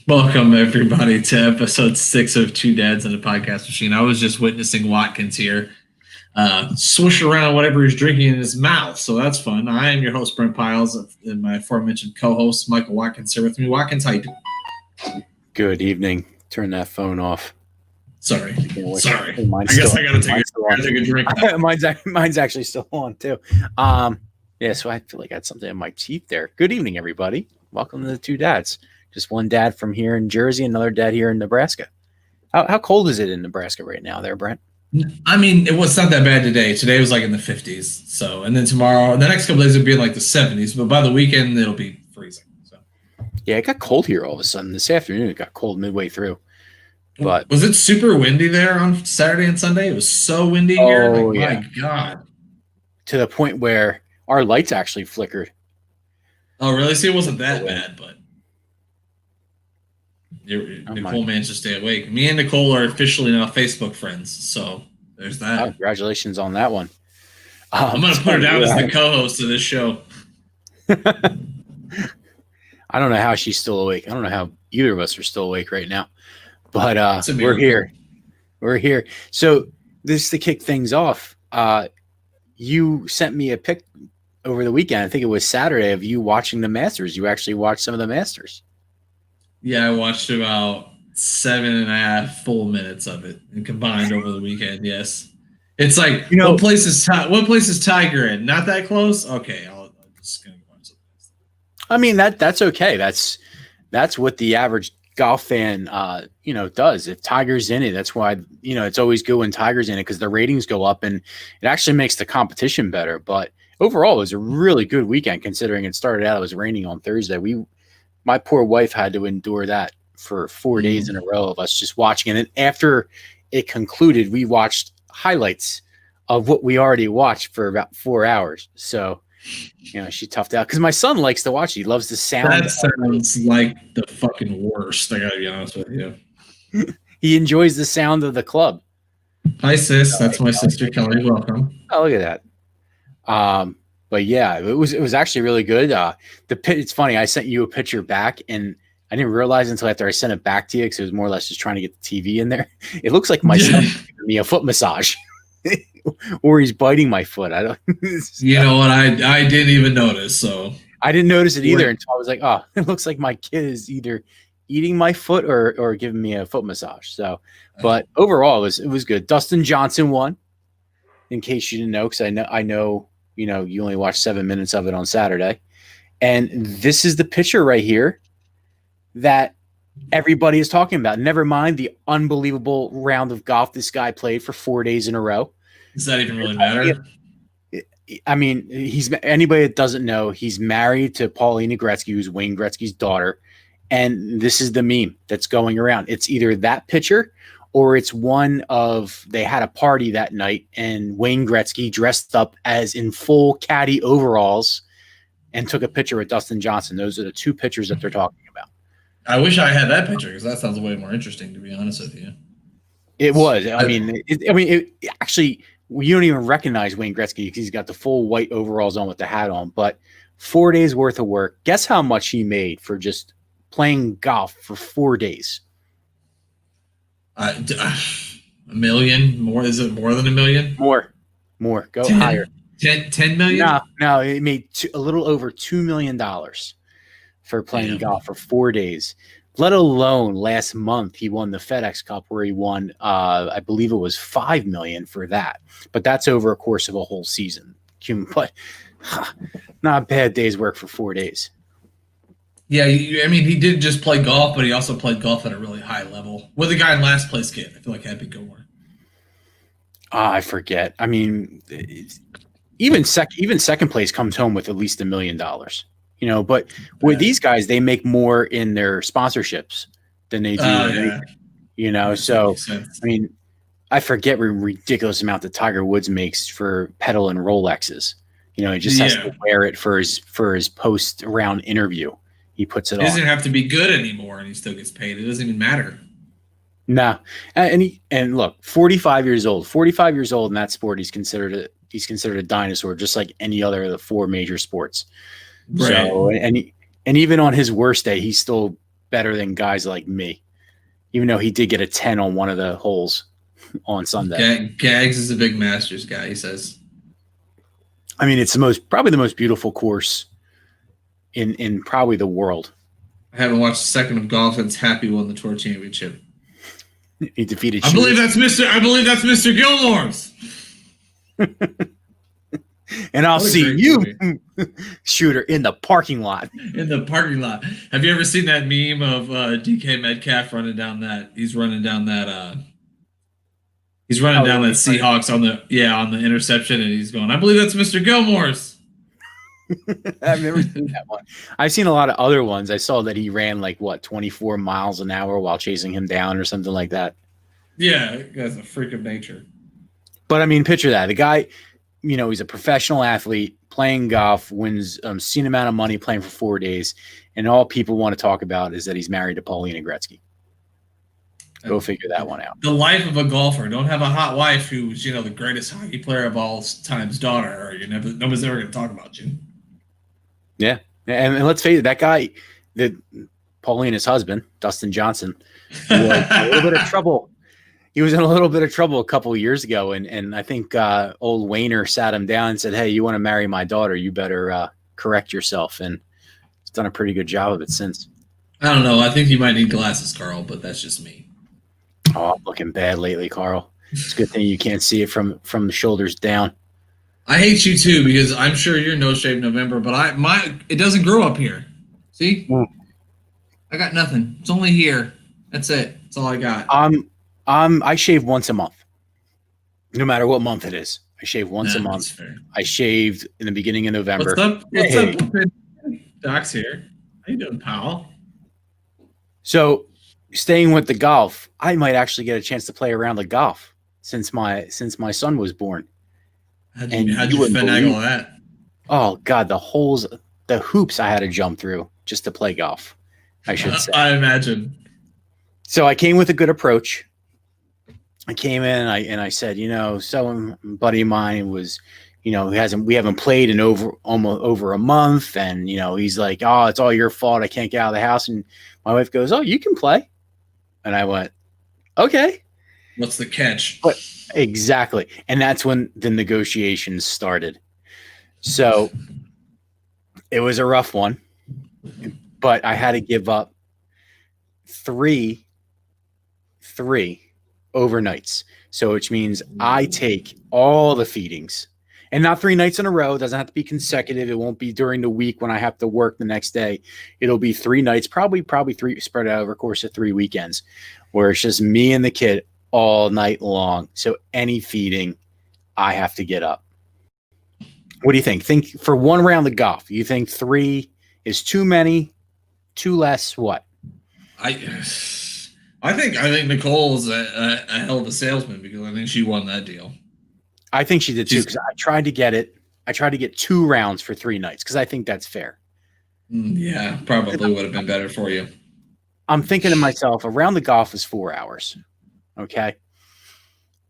Welcome, everybody, to episode 6 of Two Dads in a Podcast Machine. I was just witnessing Watkins here swish around whatever he's drinking in his mouth, so that's fun. I am your host, Brent Pyles, and my aforementioned co-host, Michael Watkins, here with me. Watkins, how you doing? Good evening. Turn that phone off. Sorry. I guess I got to take a drink. mine's actually still on, too. So I feel like I had something in my teeth there. Good evening, everybody. Welcome to the Two Dads. Just one dad from here in Jersey, another dad here in Nebraska. How cold is it in Nebraska right now there, Brent? I mean, it was not that bad today. Today was like in the 50s. So, and then tomorrow, the next couple days it'll be in like the 70s. But by the weekend, it'll be freezing. So, yeah, it got cold here all of a sudden. This afternoon, it got cold midway through. But was it super windy there on Saturday and Sunday? It was so windy here. My God. To the point where our lights actually flickered. Oh, really? See, it wasn't that bad, but Nicole managed to stay awake. Me and Nicole are officially now Facebook friends, so there's that. Congratulations on that one. I'm going to put her down as the co-host of this show. I don't know how she's still awake. I don't know how either of us are still awake right now, but we're here. We're here. So this to kick things off. You sent me a pic over the weekend. I think it was Saturday of you watching the Masters. You actually watched some of the Masters. Yeah, I watched about 7.5 full minutes of it and combined over the weekend. Yes, it's like what place is Tiger in? Not that close. Okay, I'm just gonna watch something else. I mean that's okay. That's what the average golf fan does. If Tiger's in it, that's why it's always good when Tiger's in it because the ratings go up and it actually makes the competition better. But overall, it was a really good weekend considering it started out. It was raining on Thursday. My poor wife had to endure that for 4 days in a row of us just watching. And then after it concluded, we watched highlights of what we already watched for about 4 hours. So, she toughed out because my son likes to watch. He loves the sound. That sounds like the fucking worst. I gotta be honest with you. He enjoys the sound of the club. Hi, sis. That's my sister, Kelly. Welcome. Oh, look at that. But yeah, it was actually really good. It's funny. I sent you a picture back, and I didn't realize until after I sent it back to you because it was more or less just trying to get the TV in there. It looks like my son's giving me a foot massage, or he's biting my foot. I don't. You know what? I didn't even notice. So I didn't notice it either until I was like, oh, it looks like my kid is either eating my foot or giving me a foot massage. So, but overall, it was good. Dustin Johnson won. In case you didn't know, because I know. You only watched 7 minutes of it on Saturday. And this is the picture right here that everybody is talking about. Never mind the unbelievable round of golf this guy played for 4 days in a row. Does that even really matter? I mean, anybody that doesn't know, he's married to Paulina Gretzky, who's Wayne Gretzky's daughter. And this is the meme that's going around. It's either that picture or it's one of they had a party that night and Wayne Gretzky dressed up as in full caddy overalls and took a picture with Dustin Johnson. Those are the two pictures that they're talking about. I wish I had that picture because that sounds way more interesting, to be honest with you. It was. I mean, actually, you don't even recognize Wayne Gretzky because he's got the full white overalls on with the hat on. But 4 days worth of work. Guess how much he made for just playing golf for 4 days? $1 million more? Is it more than $1 million? More. Go 10, higher. 10 million? No. It made a little over $2 million for playing golf for 4 days. Let alone last month he won the FedEx Cup where he won, I believe it was $5 million for that. But that's over a course of a whole season. But not a bad day's work for 4 days. Yeah, I mean, he did just play golf, but he also played golf at a really high level. What did the guy in last place get? I feel like that'd be good one. I forget. I mean, even second place comes home with at least $1 million. But with these guys, they make more in their sponsorships than they do. So I mean, I forget what ridiculous amount that Tiger Woods makes for pedal and Rolexes. He just has to wear it for his post round interview. He puts it on. He doesn't have to be good anymore, and he still gets paid. It doesn't even matter. No, and look, 45 years old. 45 years old in that sport, he's considered a dinosaur, just like any other of the four major sports. Right. So, and even on his worst day, he's still better than guys like me, even though he did get a 10 on one of the holes on Sunday. Gags is a big Masters guy, he says. I mean, it's probably the most beautiful course in probably the world. I haven't watched a second of golf since Happy won the tour championship. He defeated. I believe that's Mr. Gilmore's. And I'll see you, Shooter, in the parking lot. In the parking lot. Have you ever seen that meme of DK Metcalf running down that? He's running down that. He's running down that Seahawks on the interception, and he's going, I believe that's Mr. Gilmore's. I've never seen that one. I've seen a lot of other ones. I saw that he ran 24 miles an hour while chasing him down or something like that. Yeah, that guy's a freak of nature. But I mean, picture that. The guy, he's a professional athlete playing golf, wins obscene amount of money playing for 4 days, and all people want to talk about is that he's married to Paulina Gretzky. Go figure that one out. The life of a golfer. Don't have a hot wife who's, the greatest hockey player of all time's daughter, or nobody's ever going to talk about you. Yeah. And let's face it, that guy, Paulina's husband, Dustin Johnson, was a little bit of trouble. He was in a little bit of trouble a couple of years ago, and I think old Wayner sat him down and said, hey, you want to marry my daughter, you better correct yourself. And he's done a pretty good job of it since. I don't know. I think you might need glasses, Carl, but that's just me. Oh, I'm looking bad lately, Carl. It's a good thing you can't see it from the shoulders down. I hate you too, because I'm sure you're No Shave November, but it doesn't grow up here. See? I got nothing. It's only here. That's it. That's all I got. I shave once a month. No matter what month it is. I shave once a month. I shaved in the beginning of November. What's up? Doc's here. How you doing, pal? So, staying with the golf, I might actually get a chance to play around the golf since my son was born. How'd you finagle that? Oh God, the hoops I had to jump through just to play golf, I should say. I imagine. So I came with a good approach. I came in and I said, some buddy of mine was, we haven't played in almost over a month, and he's like, oh, it's all your fault. I can't get out of the house. And my wife goes, oh, you can play. And I went, okay. What's the catch? But exactly. And that's when the negotiations started. So it was a rough one, but I had to give up three overnights. So which means I take all the feedings, and not 3 nights in a row. It doesn't have to be consecutive. It won't be during the week when I have to work the next day. It'll be 3 nights, probably 3 spread out over a course of 3 weekends, where it's just me and the kid all night long. So any feeding, I have to get up. What do you think? Think for one round of golf, you think 3 is too many, 2 less? What? I think Nicole's a hell of a salesman, because I think she won that deal. I think she did too, because I tried to get it. I tried to get 2 rounds for 3 nights because I think that's fair. Yeah, probably would have been better for you. I'm thinking to myself, a round of golf is 4 hours. Okay.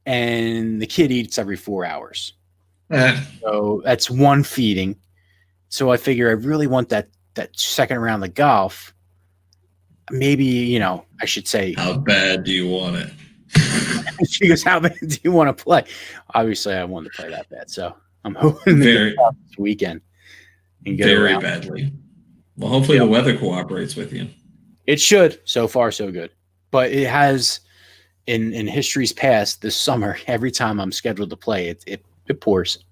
And the kid eats every 4 hours. So that's 1 feeding. So I figure I really want that second round of golf. Maybe, I should say. How bad do you want it? She goes, how bad do you want to play? Obviously, I wanted to play that bad. So I'm hoping to get this weekend and get very around. Badly. Well, hopefully the weather cooperates with you. It should. So far, so good. But it has, in history's past, this summer, every time I'm scheduled to play, it pours.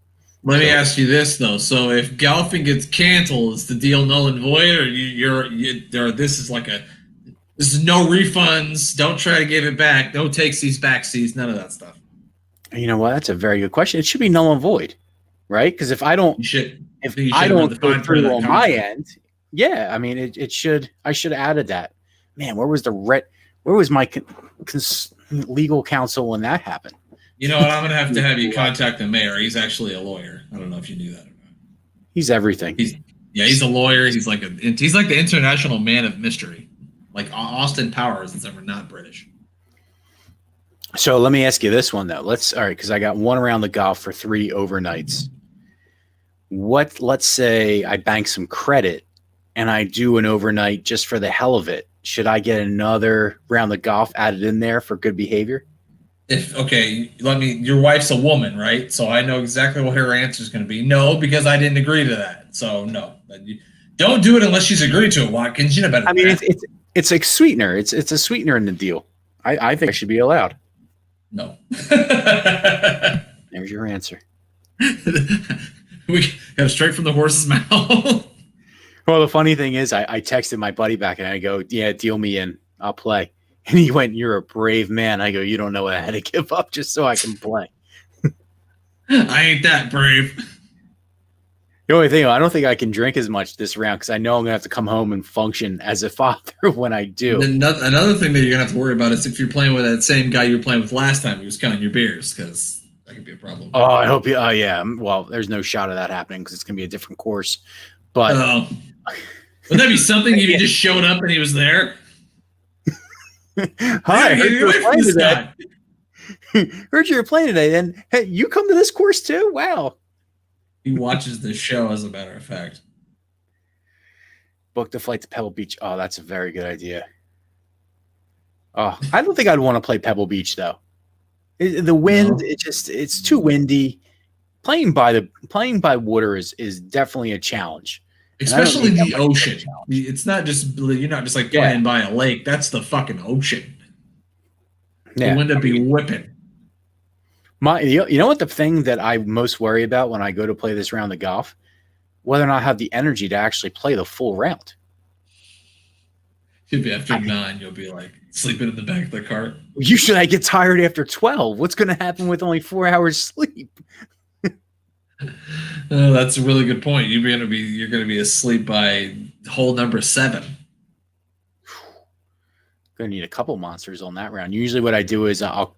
Let me ask you this, though. So if golfing gets canceled, is the deal null and void, or this is no refunds, don't try to give it back, no takesies, backsies, none of that stuff? You know what? That's a very good question. It should be null and void, right? Because if I don't go through on my end, yeah, I mean, it should. I should have added that. Man, where was my legal counsel when that happened? You know what? I'm going to have you contact the mayor. He's actually a lawyer. I don't know if you knew that or not. He's everything. He's a lawyer. He's like the international man of mystery, like Austin Powers. It's ever not British. So let me ask you this one though. All right, because I got 1 round of golf for 3 overnights. Let's say I bank some credit and I do an overnight just for the hell of it. should I get another round of golf added in there for good behavior? Your wife's a woman, right? So I know exactly what her answer is going to be. No, because I didn't agree to that. So no, don't do it unless she's agreed to it, Watkins. You know better. I mean, it's a sweetener. It's a sweetener in the deal. I think I should be allowed. No. There's your answer. We got straight from the horse's mouth. Well, the funny thing is, I texted my buddy back and I go, "Yeah, deal me in. I'll play." And he went, "You're a brave man." I go, "You don't know what I had to give up just so I can play." I ain't that brave. The only thing, I don't think I can drink as much this round because I know I'm going to have to come home and function as a father when I do. Another thing that you're going to have to worry about is if you're playing with that same guy you were playing with last time, he was counting your beers, because that could be a problem. Oh, I hope you. Oh, yeah. Well, there's no shot of that happening because it's going to be a different course. But would that be something if you just showed up and he was there? Hi, heard you were playing today. And hey, you come to this course too? Wow. He watches the show, as a matter of fact. Book the flight to Pebble Beach. Oh, that's a very good idea. Oh, I don't think I'd want to play Pebble Beach though. The wind, it's too windy. Playing by water is definitely a challenge. Especially the ocean. It's not just, you're not just like playing by a lake. That's the fucking ocean. Yeah. The wind would be whipping. You know what the thing that I most worry about when I go to play this round of golf? Whether or not I have the energy to actually play the full round. You'll be after 9, you'll be like sleeping in the back of the cart. Usually I get tired after 12. What's going to happen with only 4 hours sleep? Oh, that's a really good point. You're going to be asleep by hole number 7. Going to need a couple monsters on that round. Usually what I do is I'll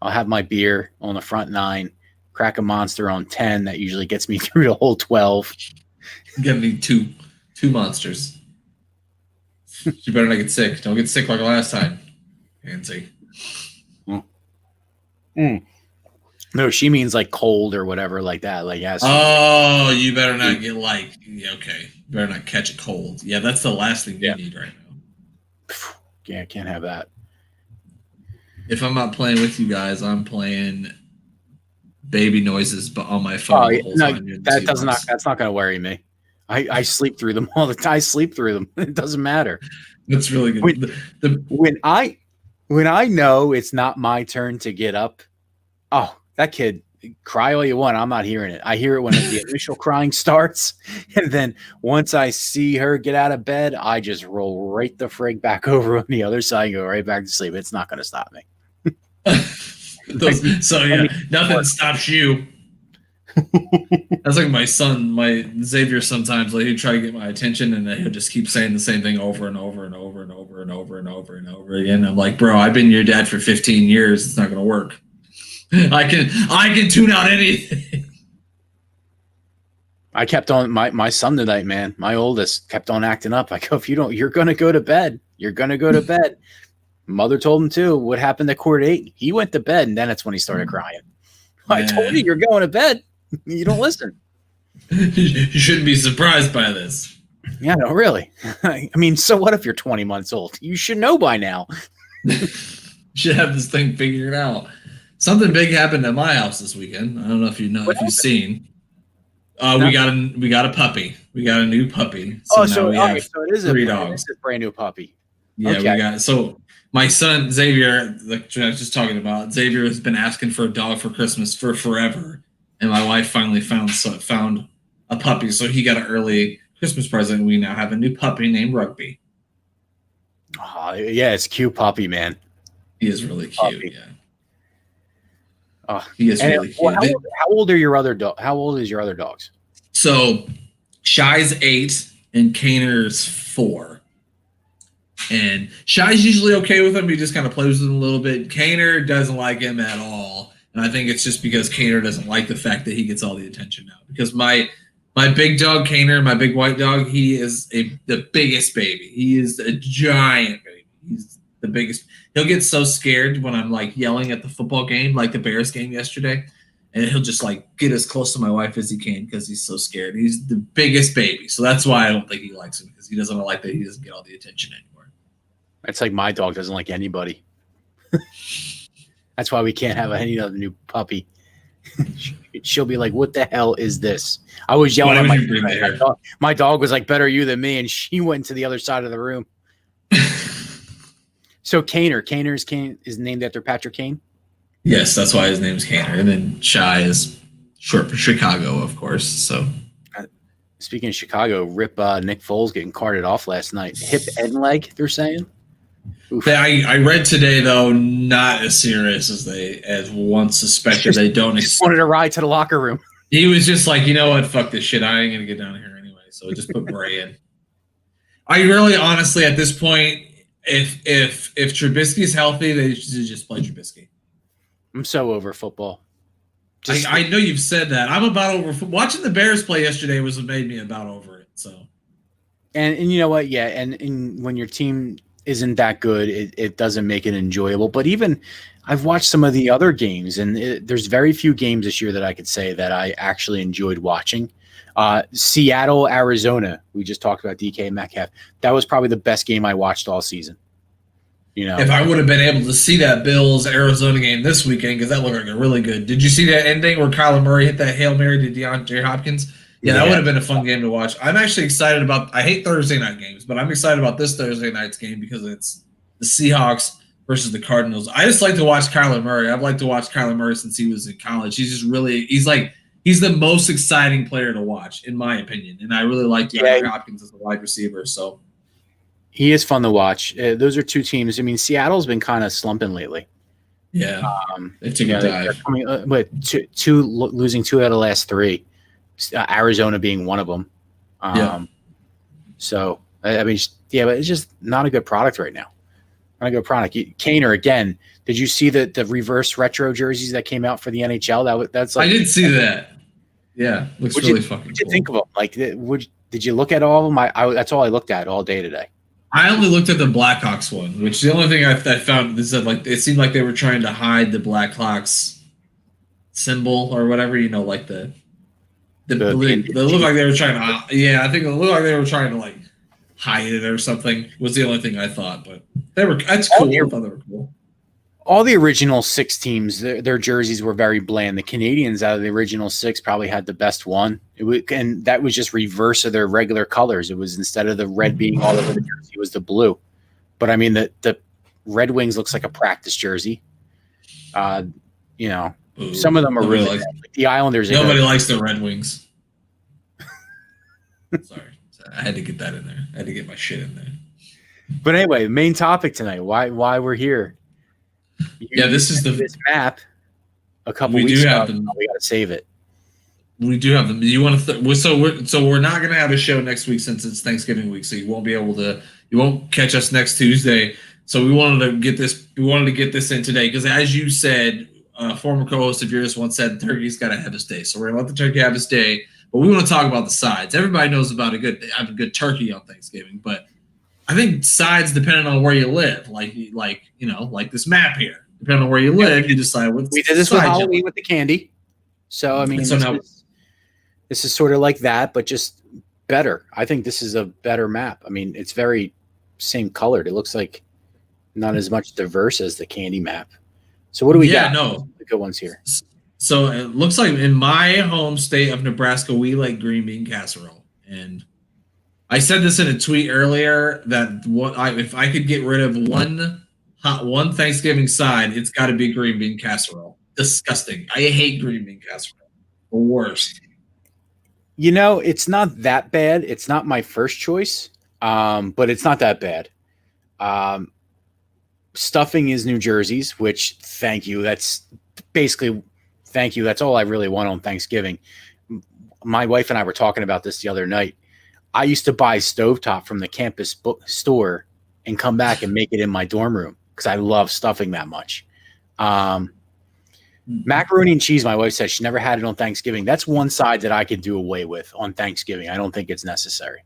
have my beer on the front 9, crack a monster on 10. That usually gets me through to hole 12. You're going to need two monsters. You better not get sick. Don't get sick like last time, Nancy. No, she means like cold or whatever like that. Like, yes. Oh, you better not get okay. You better not catch a cold. Yeah, that's the last thing you need right now. Yeah, can't have that. If I'm not playing with you guys, I'm playing baby noises on my phone. That's not going to worry me. I sleep through them all the time. I sleep through them. It doesn't matter. That's really good. When I know it's not my turn to get up, oh, that kid, cry all you want. I'm not hearing it. I hear it when the initial crying starts. And then once I see her get out of bed, I just roll right the frig back over on the other side and go right back to sleep. It's not going to stop me. Nothing stops you. That's like my son, Xavier. Sometimes he'd try to get my attention, and he'll just keep saying the same thing over and over and over and over and over and over and over again. I'm like, bro, I've been your dad for 15 years. It's not going to work. I can tune out anything. I kept on my son tonight, man. My oldest kept on acting up. I go, if you don't, you're going to go to bed. You're going to go to bed. Mother told him too. What happened at court 8? He went to bed, and then it's when he started crying. I told you you're going to bed. You don't listen. You shouldn't be surprised by this. Yeah, no, really. I mean, so what if you're 20 months old? You should know by now. You should have this thing figured out. Something big happened at my house this weekend. I don't know if you know, if you've seen. No. We got a puppy. We got a new puppy. So it is 3 dogs. It's a brand new puppy. Yeah, okay. My son Xavier, like I was just talking about, Xavier has been asking for a dog for Christmas for forever, and my wife finally found a puppy. So he got an early Christmas present. We now have a new puppy named Rugby. Oh, yeah, it's a cute puppy, man. He is really cute. Puppy. Yeah. Oh, he is really cute. How old are your other How old is your other dogs? So Shy's 8 and Kaner's 4. And Shy's usually okay with him. He just kind of plays with him a little bit. Kaner doesn't like him at all. And I think it's just because Kaner doesn't like the fact that he gets all the attention now. Because my big dog, Kaner, my big white dog, he is the biggest baby. He is a giant baby. He's the biggest. He'll get so scared when I'm like yelling at the football game, like the Bears game yesterday. And he'll just like get as close to my wife as he can because he's so scared. He's the biggest baby. So that's why I don't think he likes him, because he doesn't like that he doesn't get all the attention anymore. That's like my dog doesn't like anybody. That's why we can't have any other new puppy. She'll be like, "What the hell is this?" I was yelling at my dog was like, "Better you than me," and she went to the other side of the room. So Kane is named after Patrick Kane. Yes, that's why his name's Kaner. And then Shy is short for Chicago, of course. So, speaking of Chicago, rip Nick Foles getting carted off last night. Hip and leg, they're saying. I read today though, not as serious as once suspected. They don't wanted a ride to the locker room. He was just like, you know what, fuck this shit. I ain't gonna get down here anyway. So just put Bray in. I really, honestly, at this point, if Trubisky's healthy, they should just play Trubisky. I'm so over football. I know you've said that. I'm about over. Watching the Bears play yesterday was what made me about over it. So, and you know what? Yeah, and when your team isn't that good, it doesn't make it enjoyable. But even I've watched some of the other games, and there's very few games this year that I could say that I actually enjoyed watching. Seattle, Arizona. We just talked about DK Metcalf. That was probably the best game I watched all season. You know, if I would have been able to see that Bills Arizona game this weekend, because that looked like a really good. Did you see that ending where Kyler Murray hit that Hail Mary to DeAndre Hopkins? Yeah, that would have been a fun game to watch. I'm actually excited about. I hate Thursday night games, but I'm excited about this Thursday night's game because it's the Seahawks versus the Cardinals. I just like to watch Kyler Murray. I've liked to watch Kyler Murray since he was in college. He's just really. He's the most exciting player to watch, in my opinion, and I really like DeAndre Hopkins as a wide receiver. So. He is fun to watch. Those are two teams. I mean, Seattle's been kind of slumping lately. Yeah, they took a dive. Losing 2 out of the last 3. Arizona being one of them. So I mean, but it's just not a good product right now. Not a good product. Kaner again. Did you see the reverse retro jerseys that came out for the NHL? That's like I did see that. Yeah, looks really fucking cool. What did you think of them? Like, did you look at all of them? That's all I looked at all day today. I only looked at the Blackhawks one, which the only thing I found is that like it seemed like they were trying to hide the Blackhawks symbol or whatever, like they looked like they were trying to. Yeah, I think it looked like they were trying to like hide it or something. Was the only thing I thought, but that's cool. I thought they were cool. All the original 6 teams, their jerseys were very bland. The Canadians out of the original 6 probably had the best one. And that was just reverse of their regular colors. It was instead of the red being all over the jersey, it was the blue. But I mean, the Red Wings looks like a practice jersey. Some of them are really like the Islanders. Nobody likes the Red Wings. Sorry, I had to get that in there. I had to get my shit in there. But anyway, main topic tonight. Why we're here? This is this map. A couple weeks ago, we got to save it. We do have them. You want to? So we're not going to have a show next week since it's Thanksgiving week. So you won't be able to. You won't catch us next Tuesday. So we wanted to get this. We wanted to get this in today because, as you said, former co-host of yours once said, "Turkey's got to have his day." So we're going to let the turkey have his day. But we want to talk about the sides. Everybody knows about a good turkey on Thanksgiving, but I think sides depending on where you live, like this map here. Depending on where you live, you decide what. We did this with Halloween with the candy, so I mean, this is sort of like that, but just better. I think this is a better map. I mean, it's very same colored. It looks like not as much diverse as the candy map. So what do we got? The good ones here. So it looks like in my home state of Nebraska, we like green bean casserole, and I said this in a tweet earlier that if I could get rid of one Thanksgiving side, it's got to be green bean casserole. Disgusting. I hate green bean casserole. The worst. It's not that bad. It's not my first choice, but it's not that bad. Stuffing is New Jersey's, which thank you. That's basically thank you. That's all I really want on Thanksgiving. My wife and I were talking about this the other night. I used to buy stovetop from the campus store and come back and make it in my dorm room because I love stuffing that much. Macaroni and cheese, my wife said she never had it on Thanksgiving. That's one side that I could do away with on Thanksgiving. I don't think it's necessary.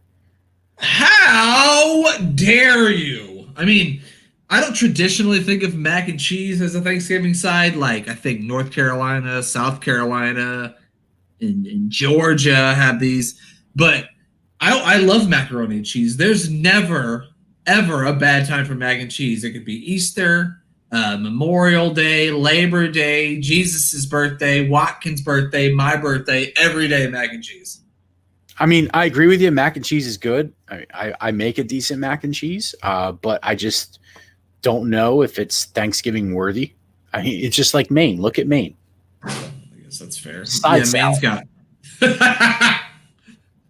How dare you? I mean, I don't traditionally think of mac and cheese as a Thanksgiving side. Like, I think North Carolina, South Carolina, and Georgia have these. But I love macaroni and cheese. There's never ever a bad time for mac and cheese. It could be Easter, Memorial Day, Labor Day, Jesus's birthday, Watkins' birthday, my birthday, every day mac and cheese. I mean, I agree with you. Mac and cheese is good. I make a decent mac and cheese, but I just don't know if it's Thanksgiving worthy. I mean, it's just like Maine. Look at Maine. I guess that's fair. Maine's got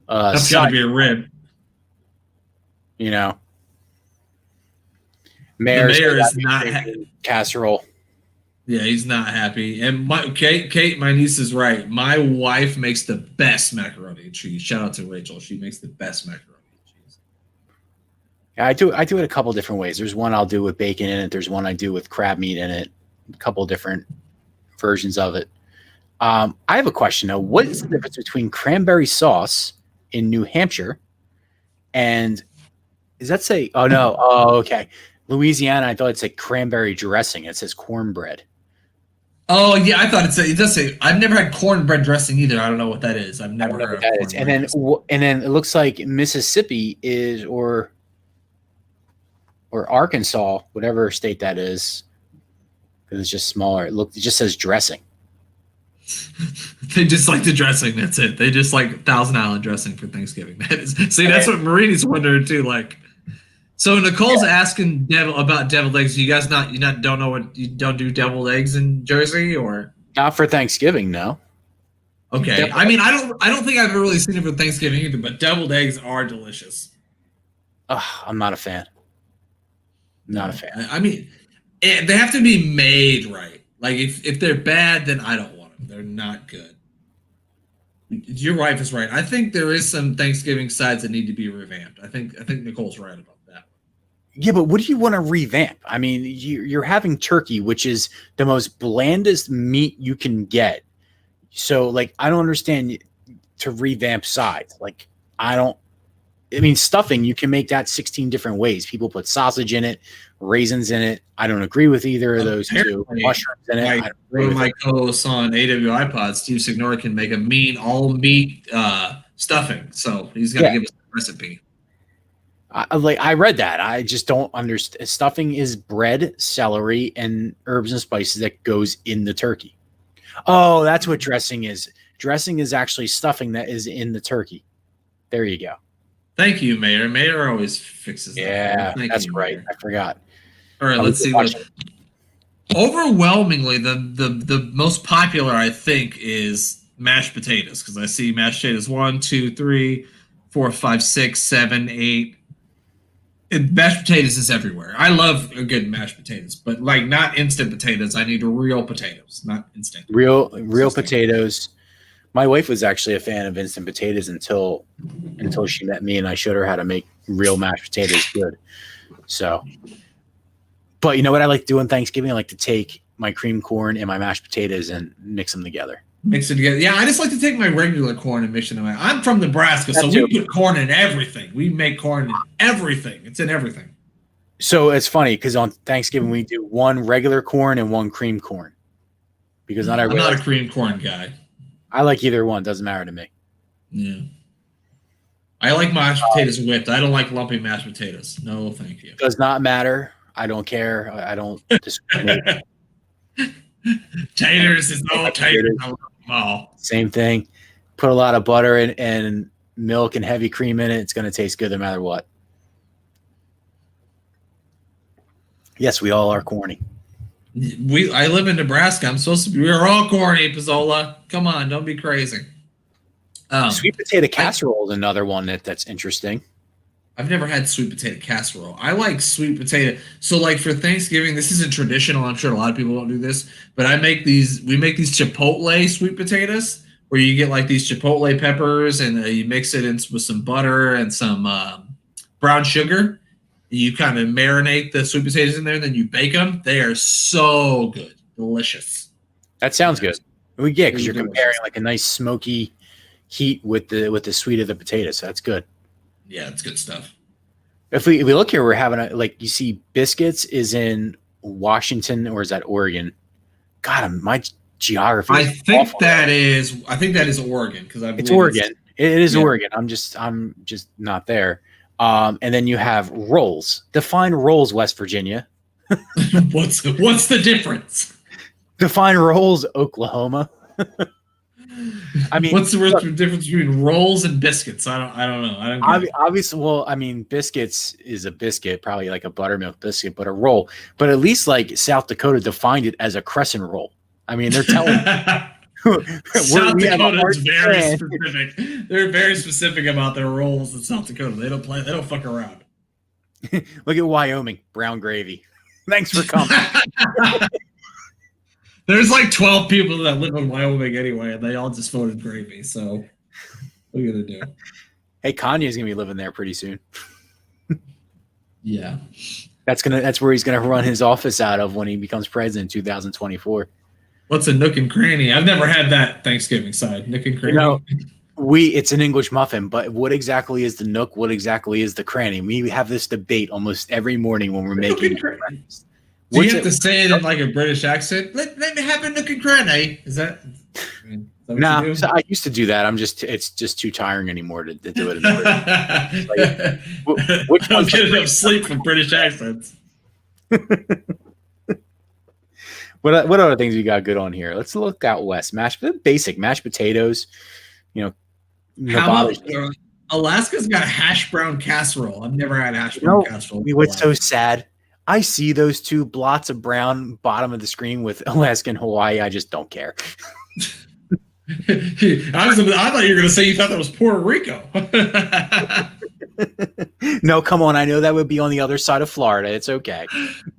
that's got to be a rib. You know, the mayor is not casserole. Yeah, he's not happy. And Kate, my niece is right. My wife makes the best macaroni and cheese. Shout out to Rachel. She makes the best macaroni and cheese. Yeah, I do it a couple different ways. There's one I'll do with bacon in it. There's one I do with crab meat in it. A couple different versions of it. I have a question though. What is the difference between cranberry sauce in New Hampshire and does that say? Oh no. Oh, okay. Louisiana. I thought it said cranberry dressing. It says cornbread. Oh yeah, I thought it does say. I've never had cornbread dressing either. I don't know what that is. I've never heard of that is. And then it looks like Mississippi is or Arkansas, whatever state that is, because it's just smaller. It just says dressing. They just like the dressing. That's it. They just like Thousand Island dressing for Thanksgiving. That's what Marini's wondering too. Like, so Nicole's asking about deviled eggs. You guys don't know you don't do deviled eggs in Jersey or not for Thanksgiving? No. Okay. I mean, I don't think I've ever really seen it for Thanksgiving either. But deviled eggs are delicious. I'm not a fan. Not a fan. I mean, they have to be made right. Like if they're bad, then I don't want them. They're not good. Your wife is right. I think there is some Thanksgiving sides that need to be revamped. I think Nicole's right about that. Yeah, but what do you want to revamp? I mean, you're having turkey, which is the most blandest meat you can get. So, like, I don't understand to revamp sides. Like, stuffing, you can make that 16 different ways. People put sausage in it, raisins in it. I don't agree with either of those two. Mushrooms in it. One of my co-hosts on AWI Pod, Steve Signora, can make a mean all-meat stuffing. So he's going to give us the recipe. I read that. I just don't understand. Stuffing is bread, celery, and herbs and spices that goes in the turkey. Oh, that's what dressing is. Dressing is actually stuffing that is in the turkey. There you go. Thank you, Mayor. Mayor always fixes that. Yeah, that's right. Mayor. I forgot. All right, let's see. Overwhelmingly, the most popular, I think, is mashed potatoes because I see mashed potatoes 1, 2, 3, 4, 5, 6, 7, 8. Mashed potatoes is everywhere. I love a good mashed potatoes, but like not instant potatoes. I need real potatoes, not instant. Real potatoes. My wife was actually a fan of instant potatoes until she met me and I showed her how to make real mashed potatoes good. So, but you know what I like doing Thanksgiving? I like to take my cream corn and my mashed potatoes and mix them together. Mix it together. Yeah, I just like to take my regular corn and mix it. I'm from Nebraska, so we put corn in everything. We make corn in everything. It's in everything. So it's funny because on Thanksgiving we do one regular corn and one cream corn. Because I'm not a cream corn guy. I like either one. Doesn't matter to me. Yeah. I like mashed potatoes whipped. I don't like lumpy mashed potatoes. No, thank you. Does not matter. I don't care. I don't discriminate. Taters is no taters. Same thing. Put a lot of butter and milk and heavy cream in it. It's going to taste good no matter what. Yes, we all are corny. I live in Nebraska. I'm supposed to be. We're all corny, Pizzola. Come on, don't be crazy. Sweet potato casserole is another one that's interesting. I've never had sweet potato casserole. I like sweet potato. So, like for Thanksgiving, this isn't traditional. I'm sure a lot of people don't do this, but we make these Chipotle sweet potatoes where you get like these Chipotle peppers and you mix it in with some butter and some brown sugar. You kind of marinate the sweet potatoes in there, and then you bake them. They are so good, delicious. That sounds good. Yeah, because you're comparing like a nice smoky heat with the sweet of the potatoes. So that's good. Yeah, it's good stuff. If we look here, we're having you see biscuits is in Washington or is that Oregon? God, my geography. I think that is Oregon because it's Oregon. It is Oregon. I'm just not there. And then you have rolls. Define rolls, West Virginia. What's the difference? Define rolls, Oklahoma. I mean, what's the difference between rolls and biscuits? I don't know. I don't get it. Obviously, well, I mean, biscuits is a biscuit, probably like a buttermilk biscuit, but a roll. But at least like South Dakota defined it as a crescent roll. I mean, they're telling South Dakota is very specific. They're very specific about their rolls in South Dakota. They don't fuck around. Look at Wyoming, brown gravy. Thanks for coming. There's like 12 people that live in Wyoming anyway, and they all just voted gravy. So what are you gonna do? Hey, Kanye's gonna be living there pretty soon. Yeah, that's where he's gonna run his office out of when he becomes president in 2024. What's a nook and cranny? I've never had that Thanksgiving side. Nook and cranny. It's an English muffin, but what exactly is the nook? What exactly is the cranny? We have this debate almost every morning when we're making breakfast. Do you have to say it in like a British accent? Let me have a nook and cranny. Is that? Nah, so I used to do that. It's just too tiring anymore to do it. Which one's getting enough sleep from British accents? What other things we got good on here? Let's look out west. Basic mashed potatoes. Alaska's got hash brown casserole. I've never had hash brown casserole. What's so sad? I see those two blots of brown bottom of the screen with Alaska and Hawaii. I just don't care. I thought you were going to say you thought that was Puerto Rico. No, come on. I know that would be on the other side of Florida. It's okay.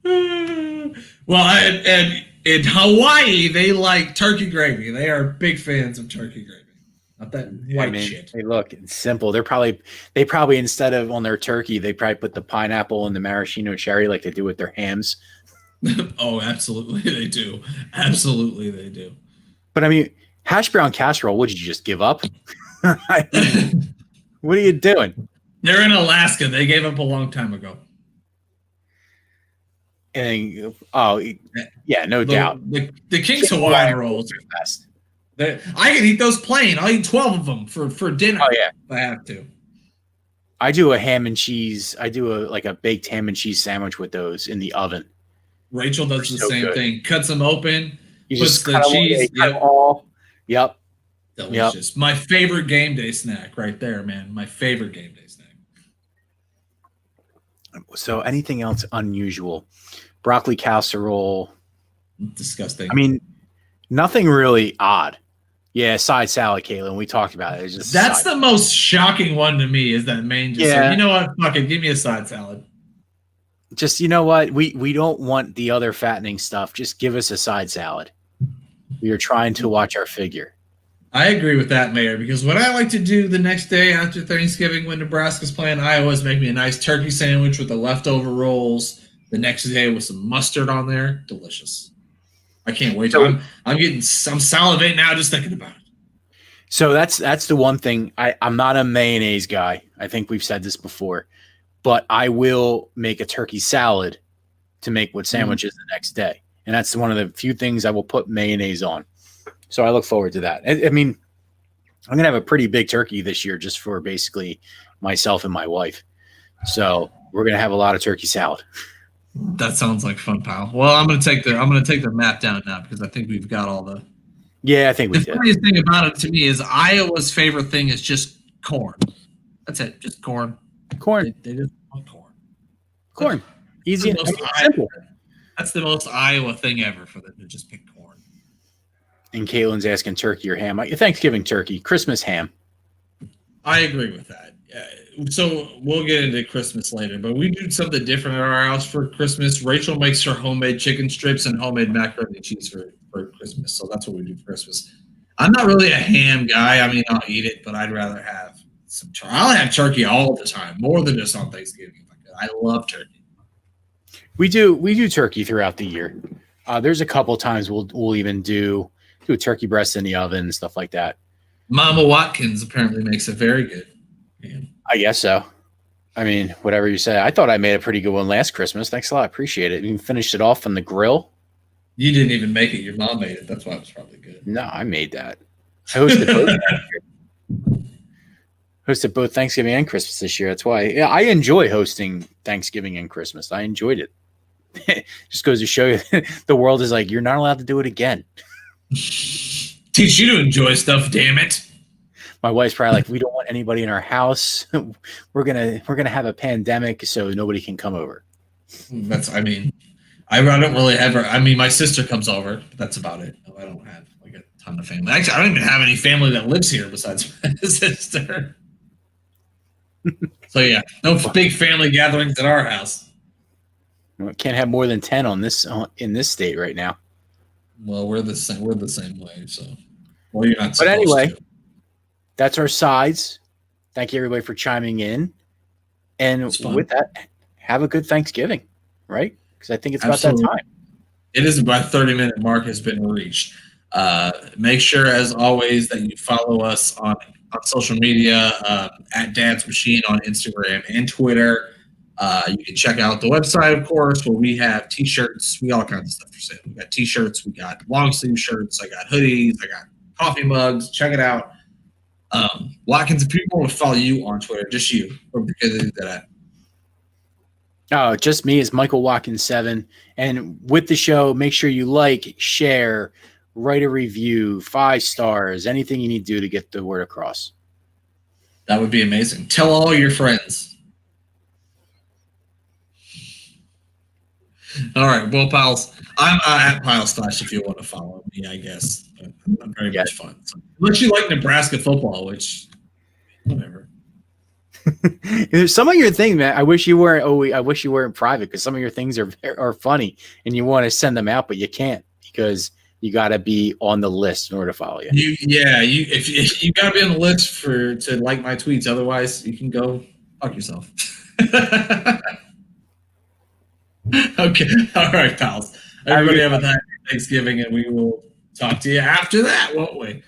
Well, and in Hawaii, they like turkey gravy. They are big fans of turkey gravy. Not that white shit. Hey, look, it's simple. They probably instead of on their turkey, they probably put the pineapple and the maraschino cherry like they do with their hams. Oh, absolutely they do. Absolutely they do. But I mean, hash brown casserole, would you just give up? What are you doing? They're in Alaska. They gave up a long time ago. And yeah, no doubt. The King's Hawaiian rolls are best. I can eat those plain. I'll eat 12 of them for dinner. Oh yeah, if I have to. I do a ham and cheese. I do a baked ham and cheese sandwich with those in the oven. Rachel does the same thing. Cuts them open. You puts the cheese. All. Yep. Delicious. Yep. My favorite game day snack right there, man. My favorite game day snack. So anything else unusual? Broccoli casserole. Disgusting. I mean, nothing really odd. Yeah, side salad, Caitlin. We talked about it. It's just that's the most shocking one to me is that main. Said, you know what? Fuck it. Give me a side salad. Just, you know what? We don't want the other fattening stuff. Just give us a side salad. We are trying to watch our figure. I agree with that, Mayor, because what I like to do the next day after Thanksgiving when Nebraska's playing Iowa is make me a nice turkey sandwich with the leftover rolls the next day with some mustard on there. Delicious. I can't wait. I'm salivating now just thinking about it. So that's the one thing. I'm not a mayonnaise guy. I think we've said this before, but I will make a turkey salad to make with sandwiches the next day. And that's one of the few things I will put mayonnaise on. So I look forward to that. I mean, I'm going to have a pretty big turkey this year just for basically myself and my wife. So we're going to have a lot of turkey salad. That sounds like fun, pal. Well, I'm gonna take the map down now because I think we've got all the. Yeah, I think we did. The funniest thing about it to me is Iowa's favorite thing is just corn. That's it, just corn. Corn. They just want corn. Corn. Easy and simple. That's the most Iowa thing ever for them to just pick corn. And Caitlin's asking turkey or ham. Thanksgiving turkey, Christmas ham. I agree with that. So we'll get into Christmas later, but we do something different at our house for Christmas. Rachel makes her homemade chicken strips and homemade macaroni and cheese for Christmas. So that's what we do for Christmas. I'm not really a ham guy. I mean, I'll eat it, but I'd rather have some turkey. I'll have turkey all the time, more than just on Thanksgiving. I love turkey. We do turkey throughout the year. There's a couple times we'll even do a turkey breast in the oven and stuff like that. Mama Watkins apparently makes it very good. Man. I guess so. I mean, whatever you say. I thought I made a pretty good one last Christmas. Thanks a lot. Appreciate it. You finished it off on the grill. You didn't even make it. Your mom made it. That's why it was probably good. No, I made that. I hosted both. hosted both Thanksgiving and Christmas this year. That's why I enjoy hosting Thanksgiving and Christmas. I enjoyed it. Just goes to show you the world is like, you're not allowed to do it again. Teach you to enjoy stuff, damn it. My wife's probably like, we don't want anybody in our house. We're gonna have a pandemic, so nobody can come over. I don't really ever. I mean, my sister comes over, but that's about it. No, I don't have like a ton of family. Actually, I don't even have any family that lives here besides my sister. So yeah, no big family gatherings at our house. Can't have more than 10 in this state right now. Well, we're the same. We're the same way. So, well, you're not. But anyway, to. That's our sides. Thank you everybody for chiming in. And with that, have a good Thanksgiving, right? Because I think it's Absolutely. About that time. It is about 30-minute mark has been reached. Make sure, as always, that you follow us on social media at Dad's Machine on Instagram and Twitter. You can check out the website, of course, where we have T-shirts. We got all kinds of stuff for sale. We got T-shirts. We got long sleeve shirts. I got hoodies. I got coffee mugs. Check it out. Watkins, if people want to follow you on Twitter, just you, or because they do that. Oh, just me is Michael Watkins 7. And with the show, make sure you like, share, write a review, 5 stars, anything you need to do to get the word across. That would be amazing. Tell all your friends. All right, well, Pyles, I'm at Pyles Slash if you want to follow me, I guess. I'm very much fun. So, unless you like Nebraska football, which, whatever. Some of your things, man, I wish you weren't private because some of your things are funny and you want to send them out, but you can't because you got to be on the list in order to follow you. If you got to be on the list to like my tweets. Otherwise, you can go fuck yourself. Okay. All right, pals. Everybody have a nice Thanksgiving, and we will talk to you after that, won't we?